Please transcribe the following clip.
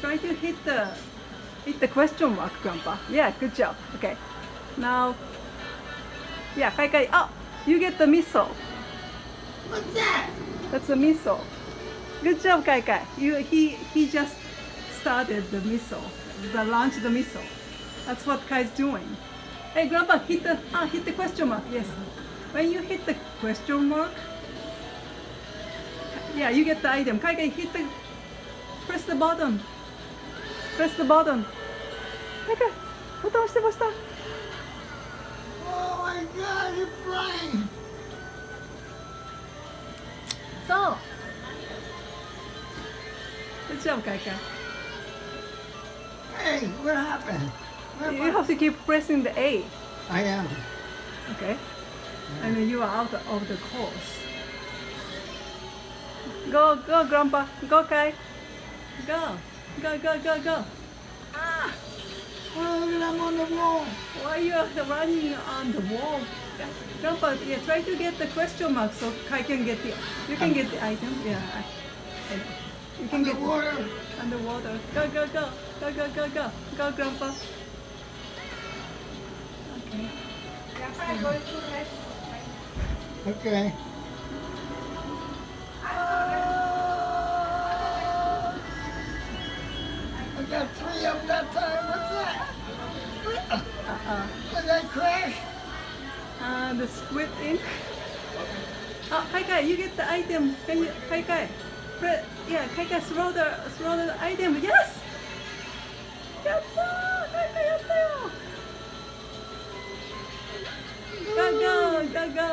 try to hit the question mark, Grandpa. Yeah, good job. Okay. Now, yeah, Kai. Oh, you get the missile. What's that? That's a missile. Good job, Kai. He just started the missile. Launched the missile. That's what Kai's doing. Hey, Grandpa, hit the question mark. Yes. When you hit the question mark, yeah, you get the item. Kai, press the button. Press the button. Kai, ボタン押してました。Oh my God, you're flying! So, good job, Kai. Hey, what happened? You have to keep pressing the A. I am. Okay. And you are out of the course. Go, Grandpa. Go, Kai. Go. Ah! Oh, look at I'm on the wall. Why you are running on the wall? Grandpa, yeah, try to get the question mark so Kai can get the. You can get the item. Yeah. You can get Underwater. underwater. Go, Grandpa. Okay. Okay. I got 3 of them that time. What's that? Did that crash? The squid ink. Oh, Kai, you get the item. Can you, Kai? Yeah, Kai, throw the item. Yes. Yatta! Kai, yatta yo. Go.